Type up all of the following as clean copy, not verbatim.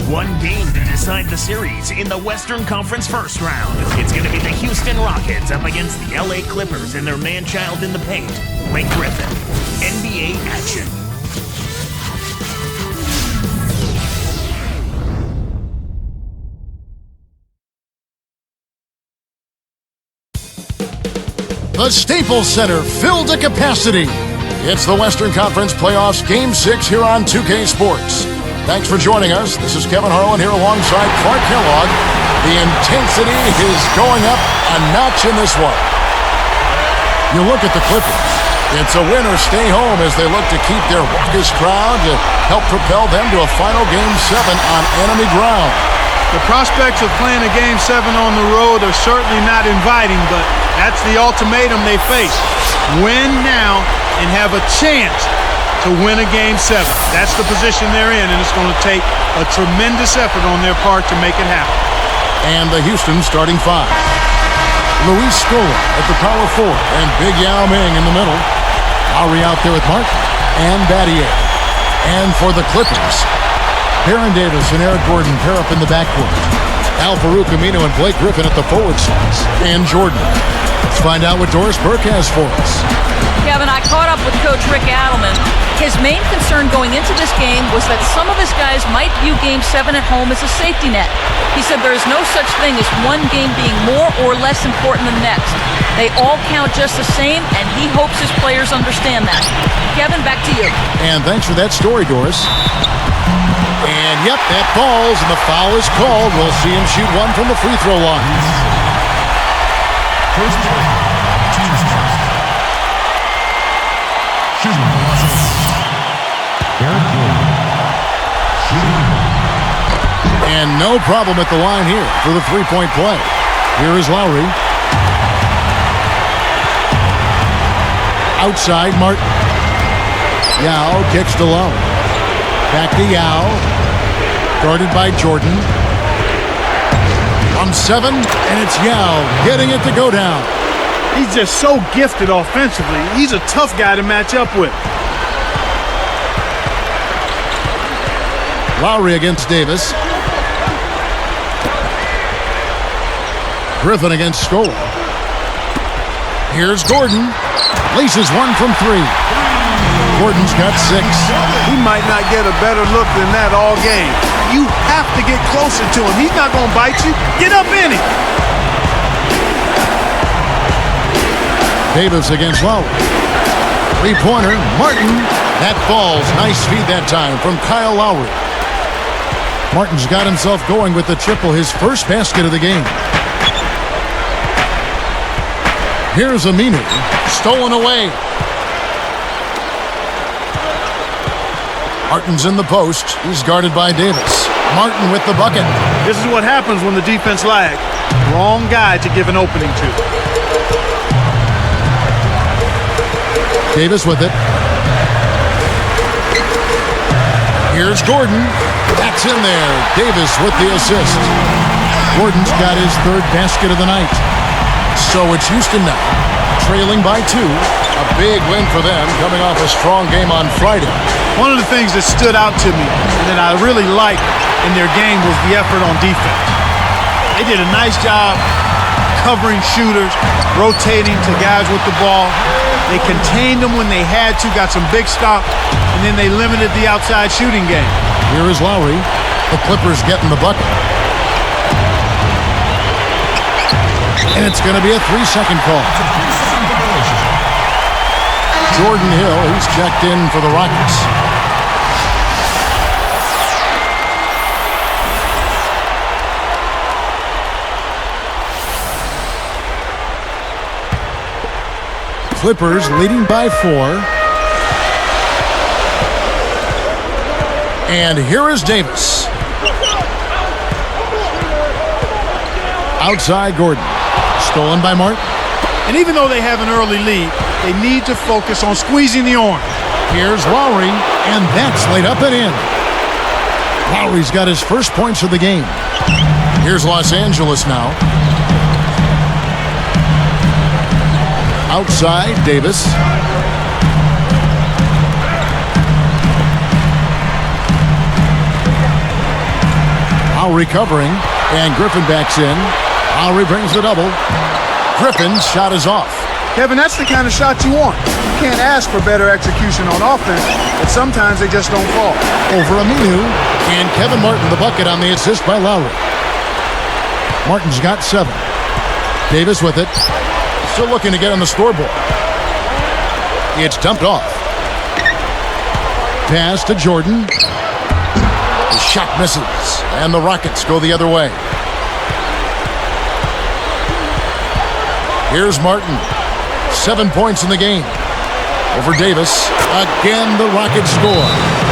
One game to decide the series in the Western Conference first round. It's going to be the Houston Rockets up against the LA Clippers and their man-child in the paint, Blake Griffin. NBA action. The Staples Center filled to capacity. It's the Western Conference Playoffs Game 6 here on 2K Sports. Thanks for joining us. This is Kevin Harlan here alongside Clark Kellogg. The intensity is going up a notch in this one. You look at the Clippers. It's a win or stay home as they look to keep their raucous crowd to help propel them to a final Game 7 on enemy ground. The prospects of playing a Game 7 on the road are certainly not inviting, but that's the ultimatum they face. Win now and have a chance to win a Game 7. That's the position they're in, and it's going to take a tremendous effort on their part to make it happen. And the Houston starting five. Luis Scola at the power forward, and Big Yao Ming in the middle. Lowry out there with Martin and Battier. And for the Clippers, Baron Davis and Eric Gordon pair up in the backcourt. Al-Farouq Aminu and Blake Griffin at the forward spots. And Jordan. Let's find out what Doris Burke has for us. Kevin, I caught up with Coach Rick Adelman. His main concern going into this game was that some of his guys might view Game 7 at home as a safety net. He said there is no such thing as one game being more or less important than the next. They all count just the same, and he hopes his players understand that. Kevin, back to you. And thanks for that story, Doris. And yep, that falls, and the foul is called. We'll see him shoot one from the free throw line. First play, team start. Shooting velocity. Eric Gordon. Shooting. And no problem at the line here for the three-point play. Here is Lowry. Outside, Martin. Yao kicks to Lowe. Back to Yao. Guarded by Jordan. On 7, and it's Yao getting it to go down. He's just so gifted offensively. He's a tough guy to match up with. Lowry against Davis. Griffin against Scola. Here's Gordon. Laces one from 3. Gordon's got 6. He might not get a better look than that all game. You have to get closer to him. He's not going to bite you. Get up in it. Davis against Lowry. Three-pointer, Martin. That falls. Nice feed that time from Kyle Lowry. Martin's got himself going with the triple, his first basket of the game. Here's Aminu. Stolen away. Martin's in the post. He's guarded by Davis. Martin with the bucket. This is what happens when the defense lags. Wrong guy to give an opening to. Davis with it. Here's Gordon. That's in there. Davis with the assist. Gordon's got his third basket of the night. So it's Houston now, trailing by 2. A big win for them, coming off a strong game on Friday. One of the things that stood out to me and that I really liked in their game was the effort on defense. They did a nice job covering shooters, rotating to guys with the ball. They contained them when they had to, got some big stops, and then they limited the outside shooting game. Here is Lowry. The Clippers getting the bucket. And it's going to be a 3-second call. Jordan Hill, he's checked in for the Rockets. Clippers leading by 4. And here is Davis. Outside Gordon. Stolen by Martin. And even though they have an early lead, they need to focus on squeezing the arm. Here's Lowry, and that's laid up and in. Lowry's got his first points of the game. Here's Los Angeles now. Outside, Davis. Lowry covering, and Griffin backs in. Lowry brings the double. Griffin's shot is off. Kevin, that's the kind of shot you want. You can't ask for better execution on offense, but sometimes they just don't fall. Over Aminu, and Kevin Martin the bucket on the assist by Lowry. Martin's got 7. Davis with it. Still looking to get on the scoreboard. It's dumped off. Pass to Jordan. The shot misses, and the Rockets go the other way. Here's Martin. 7 points in the game. Over Davis. Again, the Rockets score.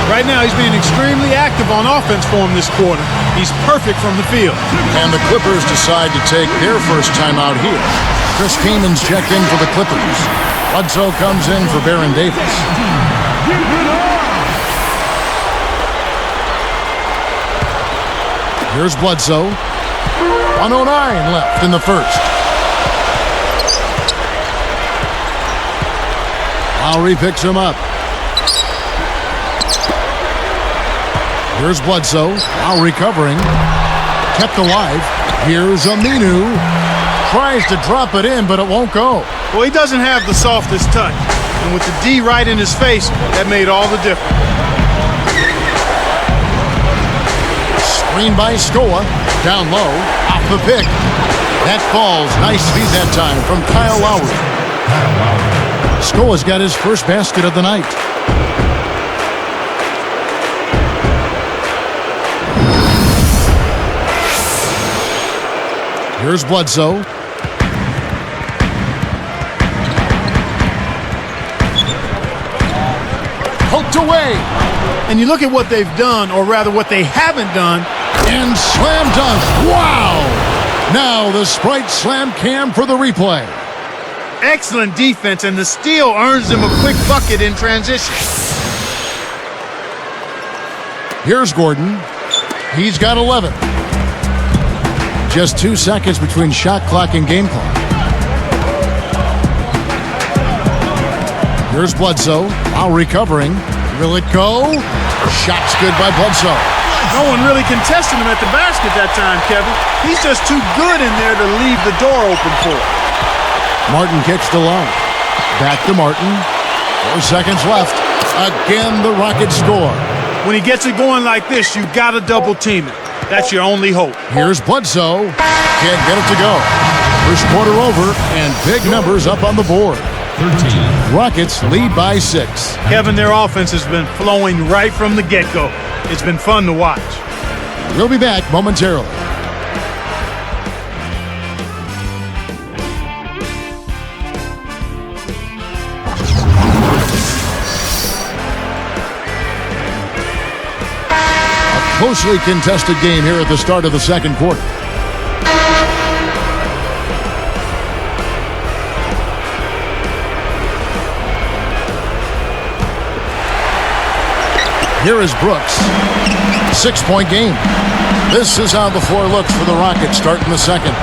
Right now, he's being extremely active on offense for him this quarter. He's perfect from the field. And the Clippers decide to take their first time out here. Chris Kamen's checked in for the Clippers. Bledsoe comes in for Baron Davis. Here's Bledsoe. 1:09 left in the first. Lowry picks him up. Here's Bledsoe. Lowry covering. Kept alive. Here's Aminu. Tries to drop it in, but it won't go. Well, he doesn't have the softest touch. And with the D right in his face, that made all the difference. Screen by Scola. Down low. Off the pick. That falls. Nice feed that time from Kyle Lowry. Scola's got his first basket of the night. Here's Bledsoe. Poked away. And you look at what they've done, or rather what they haven't done. And slam dunk. Wow! Now the Sprite Slam Cam for the replay. Excellent defense, and the steal earns them a quick bucket in transition. Here's Gordon. He's got 11. Just 2 seconds between shot clock and game clock. Here's Bledsoe. Lowry covering. Will it go? Shot's good by Bledsoe. No one really contested him at the basket that time, Kevin. He's just too good in there to leave the door open for him. Martin kicks the line. Back to Martin. 4 seconds left. Again, the Rockets score. When he gets it going like this, you got to double team it. That's your only hope. Here's Bledsoe. Can't get it to go. First quarter over, and big numbers up on the board. 13. Rockets lead by 6. Kevin, their offense has been flowing right from the get-go. It's been fun to watch. We'll be back momentarily. Closely contested game here at the start of the second quarter. Here is Brooks. 6-point game. This is how the floor looks for the Rockets starting the second.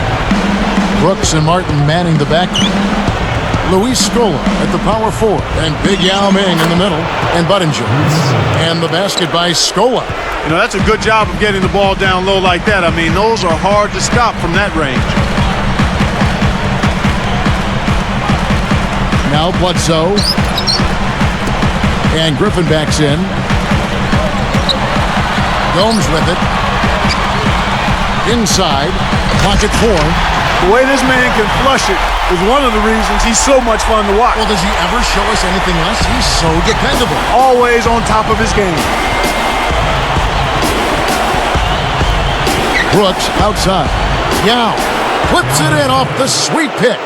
Brooks and Martin manning the backcourt. Luis Scola at the power forward, and Big Yao Ming in the middle, and Budinger. And the basket by Scola. You know, that's a good job of getting the ball down low like that. I mean, those are hard to stop from that range. Now Bledsoe. And Griffin backs in. Gomes with it. Inside. Pocket 4. The way this man can flush it is one of the reasons he's so much fun to watch. Well, does he ever show us anything less? He's so dependable. Always on top of his game. Brooks outside. Yao flips it in off the sweet pick.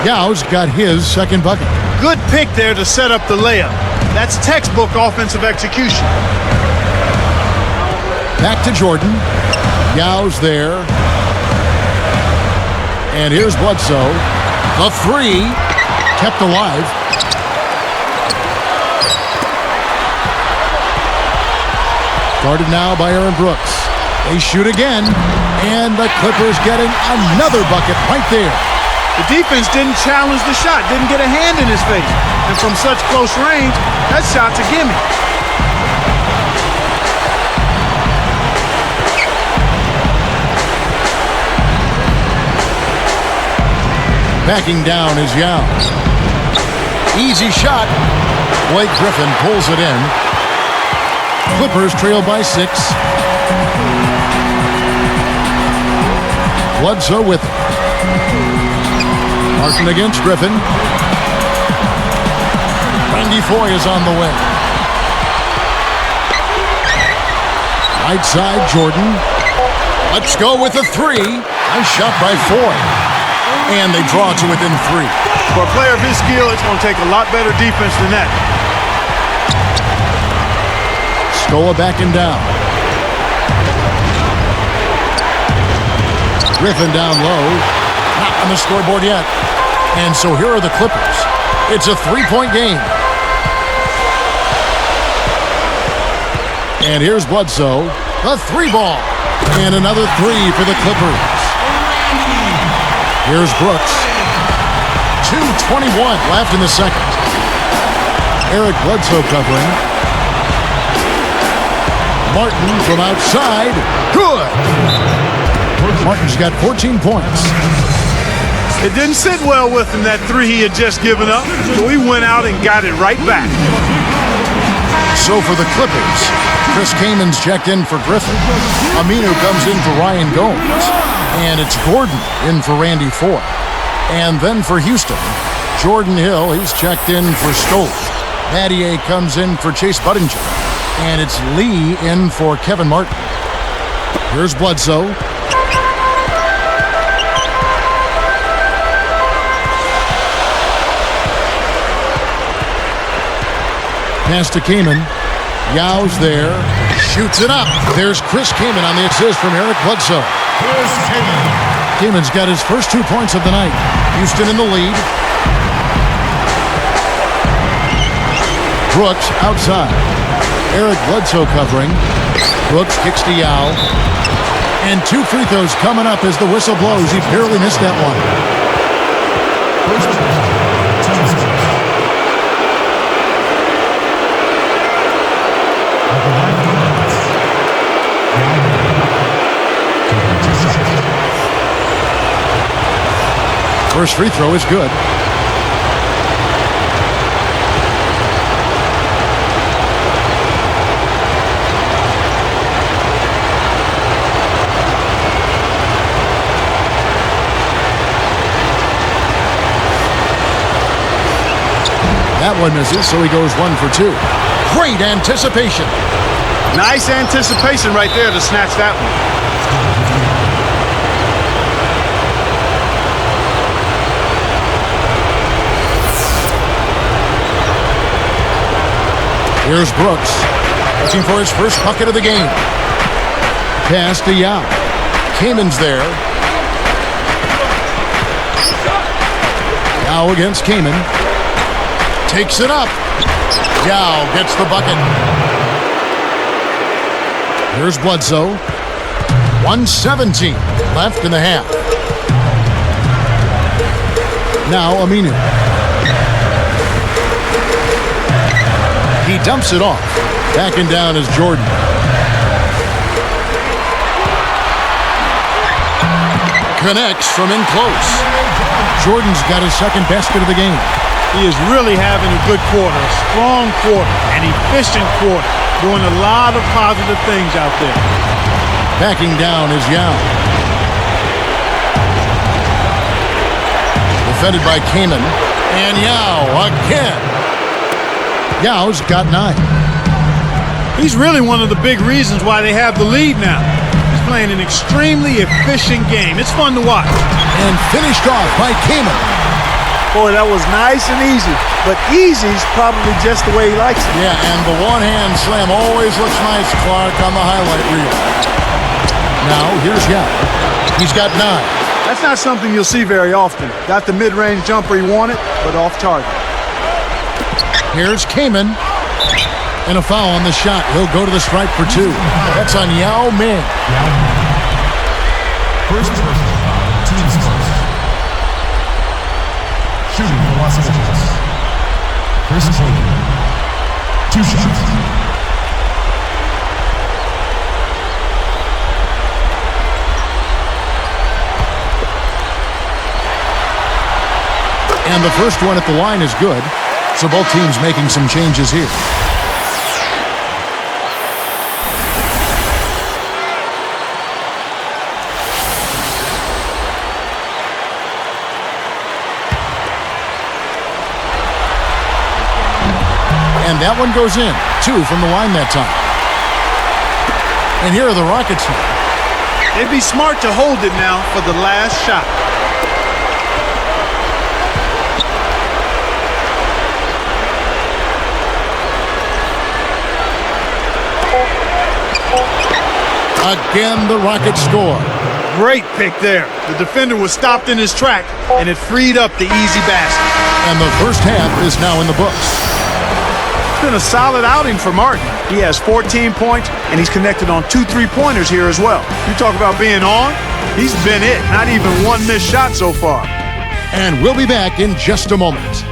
Yao's got his second bucket. Good pick there to set up the layup. That's textbook offensive execution. Back to Jordan. Yao's there. And here's Bledsoe. The 3 kept alive. Guarded now by Aaron Brooks. They shoot again, and the Clippers getting another bucket right there. The defense didn't challenge the shot, didn't get a hand in his face. And from such close range, that shot's a gimme. Backing down is Yao. Easy shot. Blake Griffin pulls it in. Clippers trail by 6. Bledsoe with it. Martin against Griffin. Randy Foye is on the way. Right side, Jordan. Let's go with a 3. Nice shot by Foye. And they draw to within 3. For a player of his skill, it's going to take a lot better defense than that. Scola backing down. Griffin down low. Not on the scoreboard yet. And so here are the Clippers. It's a 3-point game. And here's Bledsoe. The 3-ball. And another 3 for the Clippers. Here's Brooks. 2:21 left in the second. Eric Bledsoe covering. Martin from outside. Good. Martin's got 14 points. It didn't sit well with him, that 3 he had just given up. So he went out and got it right back. So for the Clippers, Chris Kamen's checked in for Griffin. Aminu comes in for Ryan Gomes. And it's Gordon in for Randy Foye. And then for Houston, Jordan Hill, he's checked in for Stoll. Battier comes in for Chase Budinger. And it's Lee in for Kevin Martin. Here's Bledsoe. Pass to Kaman. Yao's there. Shoots it up. There's Chris Kaman on the assist from Eric Bledsoe. Kaman's got his first 2 points of the night. Houston in the lead. Brooks outside. Eric Bledsoe covering. Brooks kicks to Yao. And 2 free throws coming up as the whistle blows. He barely missed that one. First free throw is good. That one misses, so he goes 1 for 2. Great anticipation. Nice anticipation right there to snatch that one. Here's Brooks, looking for his first bucket of the game. Pass to Yao. Kaman's there. Yao against Kaman. Takes it up. Yao gets the bucket. Here's Bledsoe. 1:17 left in the half. Now Aminu. He dumps it off. Backing down is Jordan. Connects from in close. Jordan's got his second basket of the game. He is really having a good quarter, a strong quarter, an efficient quarter, doing a lot of positive things out there. Backing down is Yao. Defended by Kaman. And Yao again. Yao's got 9. He's really one of the big reasons why they have the lead now. He's playing an extremely efficient game. It's fun to watch. And finished off by Kaman. Boy, that was nice and easy. But easy's probably just the way he likes it. Yeah, and the one-hand slam always looks nice, Clark, on the highlight reel. Now, here's Yao. He's got 9. That's not something you'll see very often. Got the mid-range jumper he wanted, but off target. Here's Kaman. And a foul on the shot. He'll go to the stripe for 2. That's on Yao Ming. First personal foul, team's first. Shooting for Los Angeles. Chris Kaman. 2 shots. And the first one at the line is good. So both teams making some changes here. And that one goes in. 2 from the line that time. And here are the Rockets now. They'd be smart to hold it now for the last shot. Again, the Rockets score. Great pick there. The defender was stopped in his track, and it freed up the easy basket. And the first half is now in the books. It's been a solid outing for Martin. He has 14 points, and he's connected on 2 3-pointers here as well. You talk about being on, he's been it. Not even one missed shot so far. And we'll be back in just a moment.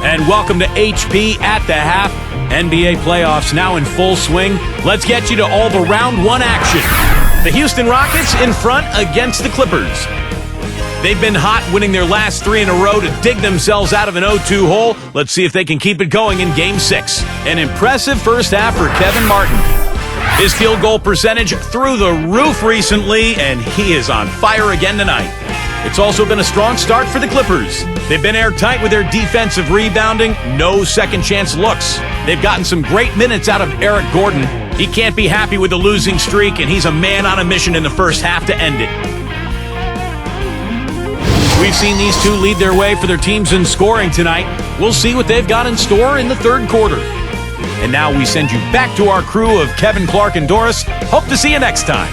And welcome to HP at the half. NBA playoffs now in full swing. Let's get you to all the round 1 action. The Houston Rockets in front against the Clippers. They've been hot, winning their last 3 in a row to dig themselves out of an 0-2 hole. Let's see if they can keep it going in Game 6. An impressive first half for Kevin Martin. His field goal percentage through the roof recently, and he is on fire again tonight. It's also been a strong start for the Clippers. They've been airtight with their defensive rebounding, no second-chance looks. They've gotten some great minutes out of Eric Gordon. He can't be happy with the losing streak, and he's a man on a mission in the first half to end it. We've seen these two lead their way for their teams in scoring tonight. We'll see what they've got in store in the third quarter. And now we send you back to our crew of Kevin, Clark, and Doris. Hope to see you next time.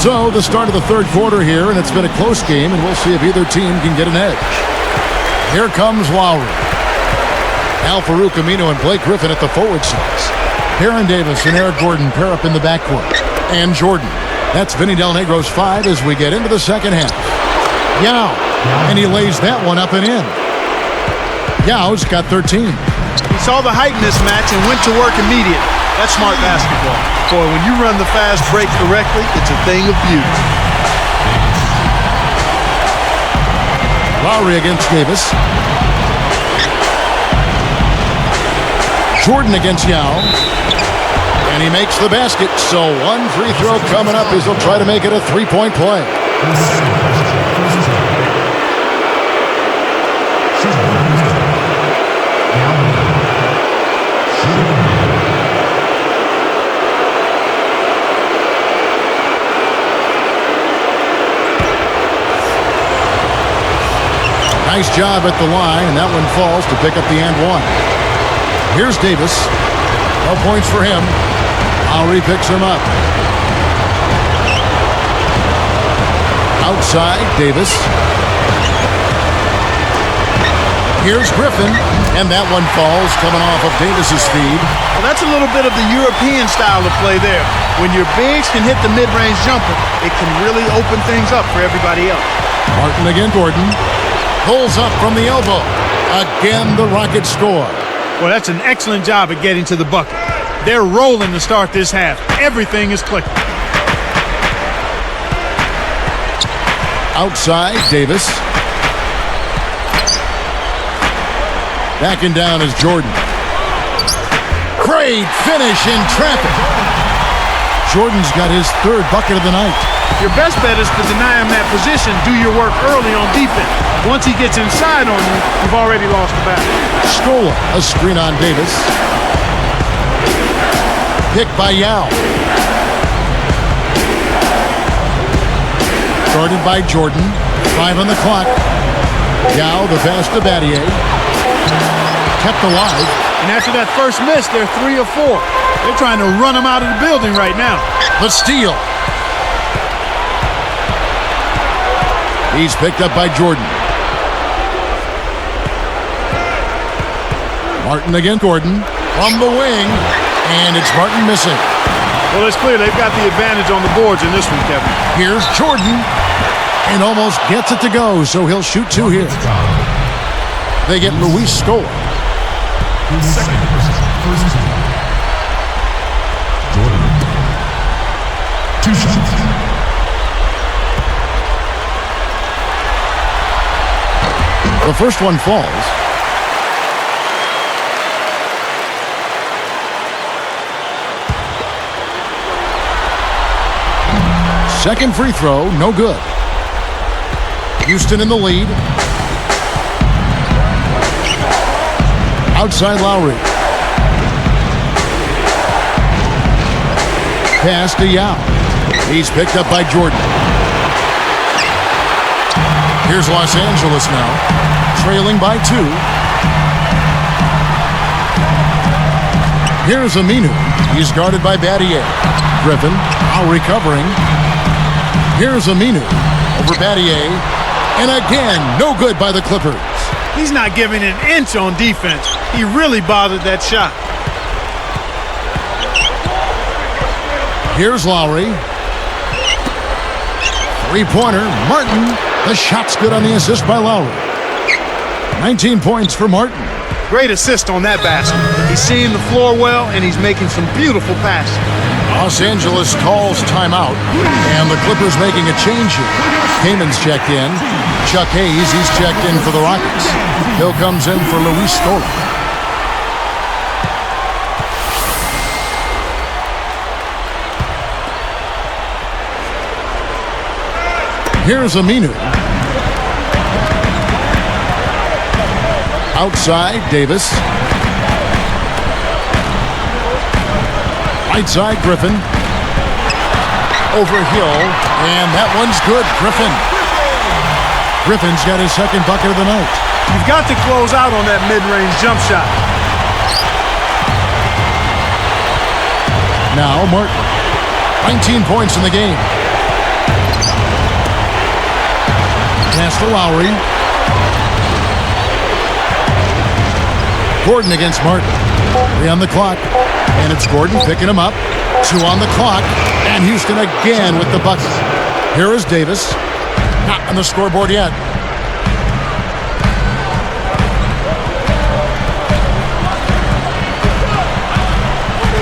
So, the start of the third quarter here, and it's been a close game, and we'll see if either team can get an edge. Here comes Lowry. Al-Farouq Aminu and Blake Griffin at the forward sides. Baron Davis and Eric Gordon pair up in the backcourt. And Jordan. That's Vinny Del Negro's 5 as we get into the second half. Yao. And he lays that one up and in. Yao's got 13. He saw the height in this match and went to work immediately. That's smart basketball. Boy, when you run the fast break correctly, it's a thing of beauty. Lowry against Davis. Jordan against Yao. And he makes the basket. So one free throw coming up as he'll try to make it a three-point play. Nice job at the line, and that one falls to pick up the and one. Here's Davis. No points for him. Lowry picks him up. Outside, Davis. Here's Griffin, and that one falls coming off of Davis's feed. Well, that's a little bit of the European style of play there. When your bigs can hit the mid-range jumper, it can really open things up for everybody else. Martin again, Gordon. Pulls up from the elbow. Again, the Rockets score. Well, that's an excellent job at getting to the bucket. They're rolling to start this half. Everything is clicking. Outside, Davis. Backing down is Jordan. Great finish in traffic. Jordan's got his third bucket of the night. Your best bet is to deny him that position. Do your work early on defense. Once he gets inside on you, you've already lost the battle. Scola, a screen on Davis. Picked by Yao. Guarded by Jordan. 5 on the clock. Yao, the pass to Battier. Kept alive. And after that first miss, they're 3 of 4. They're trying to run him out of the building right now. The steal. He's picked up by Jordan. Martin against Gordon from the wing, and it's Martin missing. Well, it's clear they've got the advantage on the boards in this one, Kevin. Here's Jordan, and almost gets it to go, so he'll shoot 2 here. They get Luis Scola. His second personal first team. Jordan. 2 shots. The first one falls. Second free throw, no good. Houston in the lead. Outside Lowry. Pass to Yao. He's picked up by Jordan. Here's Los Angeles now, trailing by 2. Here's Aminu. He's guarded by Battier. Griffin now recovering. Here's Aminu over Battier. And again, no good by the Clippers. He's not giving an inch on defense. He really bothered that shot. Here's Lowry. Three-pointer, Martin. The shot's good on the assist by Lowry. 19 points for Martin. Great assist on that basket. He's seeing the floor well, and he's making some beautiful passes. Los Angeles calls timeout, and the Clippers making a change here. Kaman's checked in. Chuck Hayes, he's checked in for the Rockets. Hill comes in for Luis Scola. Here's Aminu. Outside, Davis. Right side, Griffin. Over Hill, and that one's good. Griffin's got his second bucket of the night. You've got to close out on that mid-range jump shot. Now Martin. 19 points in the game. Pass to Lowry. Gordon against Martin. 3 on the clock. And it's Gordon picking him up. 2 on the clock. And Houston again with the bucket. Here is Davis. Not on the scoreboard yet.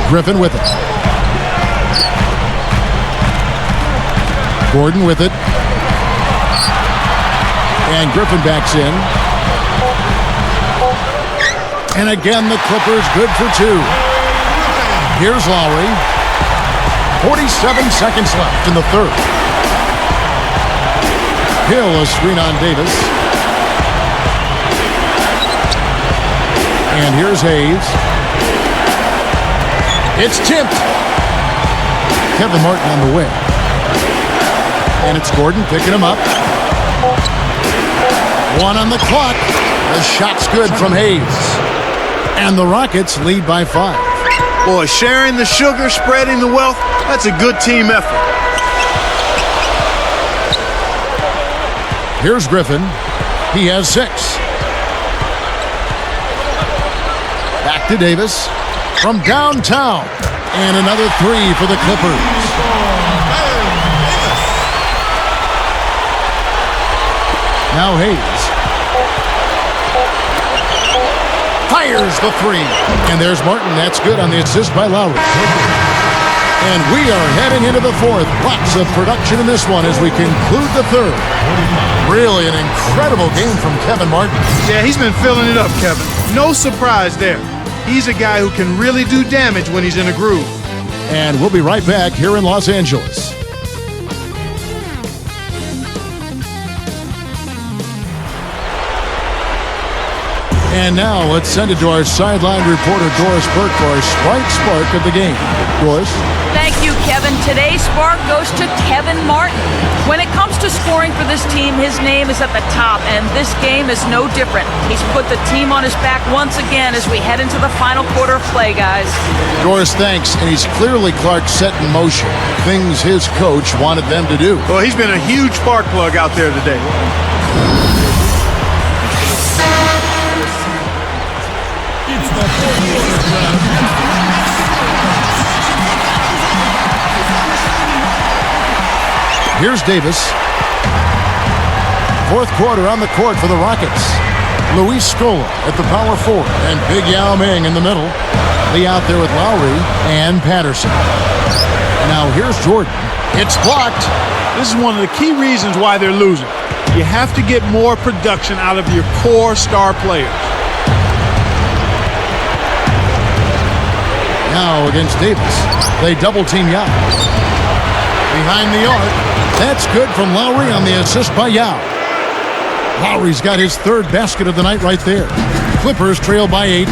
Griffin with it. Gordon with it. And Griffin backs in. And again, the Clippers good for 2. Here's Lowry. 47 seconds left in the third. Hill, a screen on Davis. And here's Hayes. It's tipped. Kevin Martin on the way. And it's Gordon picking him up. 1 on the clock. The shot's good from Hayes. And the Rockets lead by 5. Boy, sharing the sugar, spreading the wealth, that's a good team effort. Here's Griffin. He has 6. Back to Davis. From downtown. And another 3 for the Clippers. Now Hayes. Fires the 3. And there's Martin. That's good on the assist by Lowry. And we are heading into the fourth. Lots of production in this one as we conclude the third. Really an incredible game from Kevin Martin. Yeah, he's been filling it up, Kevin. No surprise there. He's a guy who can really do damage when he's in a groove. And we'll be right back here in Los Angeles. And now let's send it to our sideline reporter, Doris Burke, for our Spark of the game. Doris? Thank you, Kevin. Today's spark goes to Kevin Martin. When it comes to scoring for this team, his name is at the top, and this game is no different. He's put the team on his back once again as we head into the final quarter of play, guys. Doris, thanks. And he's clearly Clark set in motion. Things his coach wanted them to do. Well, he's been a huge spark plug out there today. Here's Davis. Fourth quarter on the court for the Rockets. Luis Scola at the power forward, and Big Yao Ming in the middle. Lee out there with Lowry and Patterson. Now here's Jordan. It's blocked. This is one of the key reasons why they're losing. You have to get more production out of your core star players. Now against Davis. They double-team Yao. Behind the arc. That's good from Lowry on the assist by Yao. Lowry's got his third basket of the night right there. Clippers trail by 8.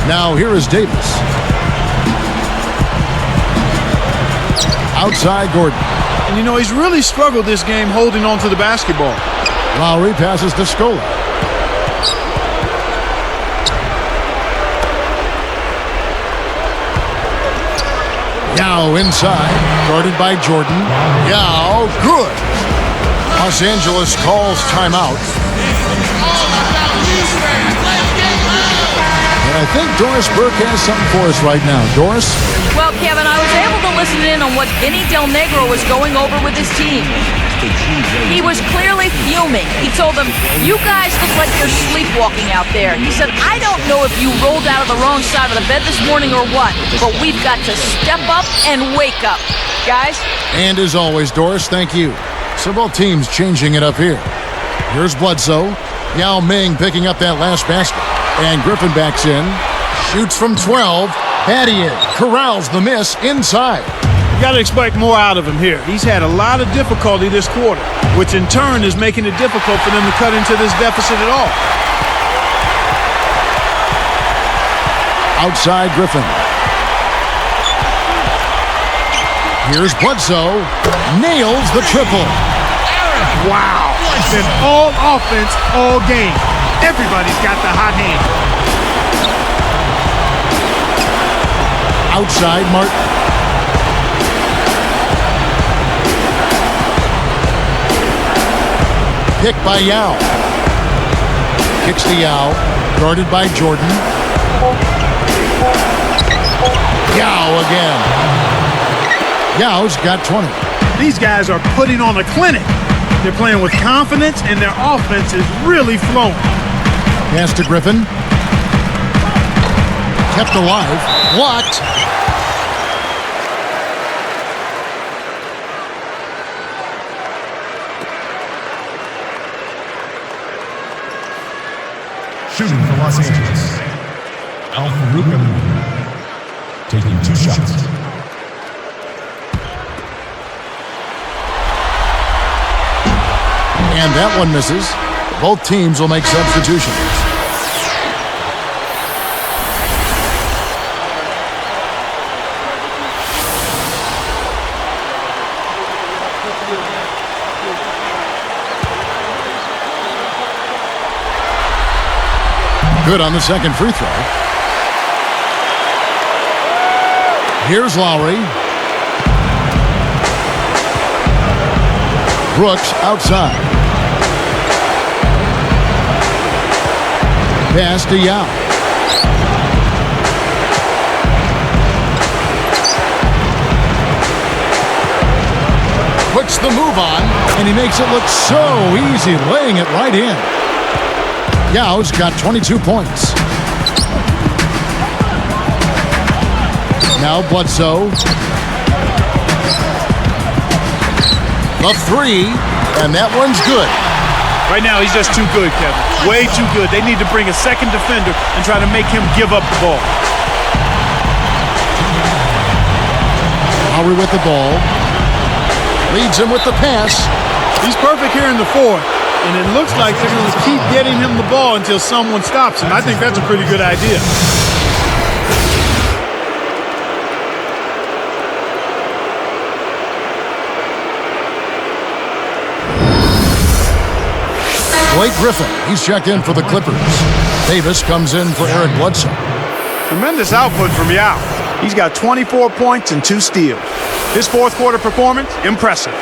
Now here is Davis. Outside Gordon. And you know, he's really struggled this game holding on to the basketball. Lowry passes to Scola. Yao inside, guarded by Jordan. Yao, good. Los Angeles calls timeout. And I think Doris Burke has something for us right now. Doris? Well, Kevin, I was able to listen in on what Vinny Del Negro was going over with his team. He was clearly fuming. He told them, "You guys look like you're sleepwalking out there." He said, "I don't know if you rolled out of the wrong side of the bed this morning or what, but we've got to step up and wake up." Guys? And as always, Doris, thank you. So both teams changing it up here. Here's Bledsoe. Yao Ming picking up that last basket. And Griffin backs in. Shoots from 12. Battier corrals the miss inside. You got to expect more out of him here. He's had a lot of difficulty this quarter, which in turn is making it difficult for them to cut into this deficit at all. Outside Griffin. Here's Bledsoe. Nails the triple. Wow. It's been all offense all game. Everybody's got the hot hand. Outside Martin. Picked by Yao. Kicks to Yao. Guarded by Jordan. Yao again. Yao's got 20. These guys are putting on a clinic. They're playing with confidence, and their offense is really flowing. Pass to Griffin. Kept alive. Blocked. Shooting for Los Angeles. Al-Farouq Aminu. Taking 2 shots. And that one misses. Both teams will make substitutions. Good on the second free throw. Here's Lowry. Brooks outside. Pass to Yao. Puts the move on, and he makes it look so easy, laying it right in. Yao's got 22 points. Now Bledsoe. The 3, and that one's good. Right now, he's just too good, Kevin. Way too good. They need to bring a second defender and try to make him give up the ball. Lowry with the ball. Leads him with the pass. He's perfect here in the fourth, and it looks like they're going to keep getting him the ball until someone stops him. I think that's a pretty good idea. Blake Griffin, he's checked in for the Clippers. Davis comes in for Eric Bledsoe. Tremendous output from Yao. He's got 24 points and 2 steals. His fourth quarter performance, impressive.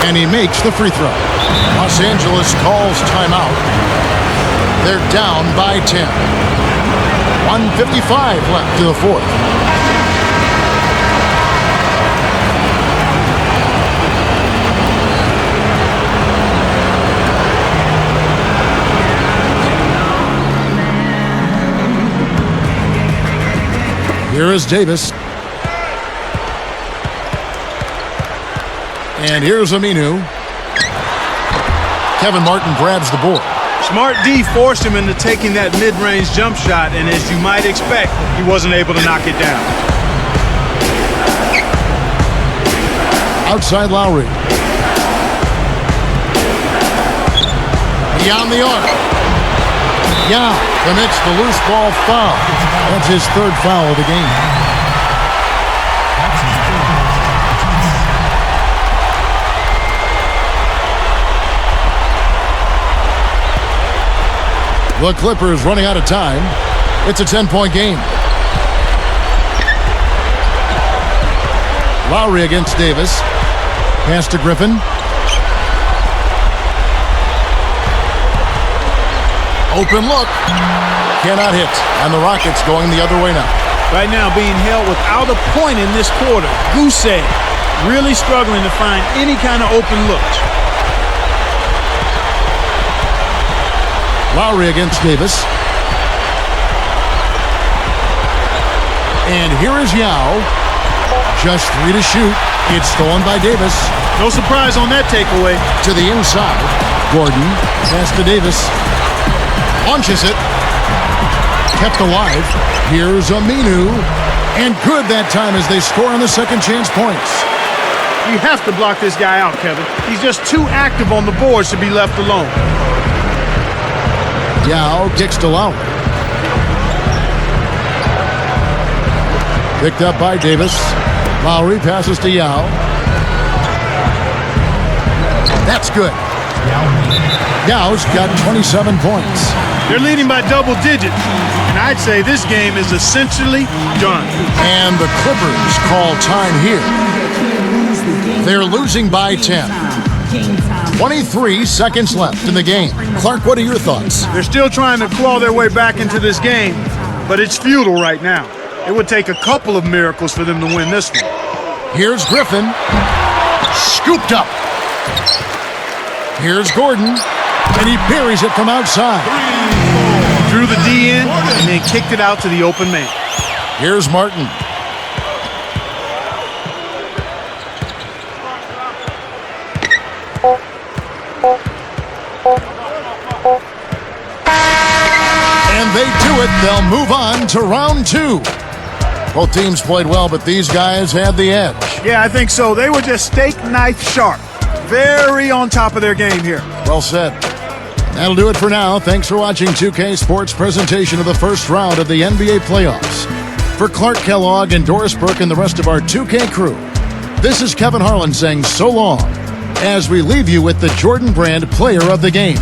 And he makes the free throw. Los Angeles calls timeout. They're down by 10. 1:55 left to the fourth. Here is Davis. And here's Aminu. Kevin Martin grabs the board. Smart D forced him into taking that mid-range jump shot, and as you might expect, he wasn't able to knock it down. Outside Lowry. Beyond the arc. Yao commits the loose ball foul. That's his third foul of the game. The Clippers running out of time. It's a 10-point game. Lowry against Davis. Pass to Griffin. Open look. Cannot hit. And the Rockets going the other way now. Right now being held without a point in this quarter. Goose egg. Really struggling to find any kind of open looks. Lowry against Davis. And here is Yao. Just 3 to shoot. It's stolen by Davis. No surprise on that takeaway. To the inside. Gordon. Pass to Davis. Launches it. Kept alive. Here's Aminu. And good that time as they score on the second chance points. You have to block this guy out, Kevin. He's just too active on the boards to be left alone. Yao kicks to Lowry. Picked up by Davis. Lowry passes to Yao. That's good. Yao's got 27 points. They're leading by double digits, and I'd say this game is essentially done. And the Clippers call time here. They're losing by 10. 23 seconds left in the game. Clark, what are your thoughts? They're still trying to claw their way back into this game, but it's futile right now. It would take a couple of miracles for them to win this one. Here's Griffin. Scooped up. Here's Gordon. And he buries it from outside. Drew the D in and then kicked it out to the open man. Here's Martin. And they do it. They'll move on to round 2. Both teams played well, but these guys had the edge. Yeah, I think so. They were just steak knife sharp. Very on top of their game here. Well said. That'll do it for now. Thanks for watching 2K Sports' presentation of the first round of the NBA playoffs. For Clark Kellogg and Doris Burke and the rest of our 2K crew, this is Kevin Harlan saying so long as we leave you with the Jordan Brand Player of the Game.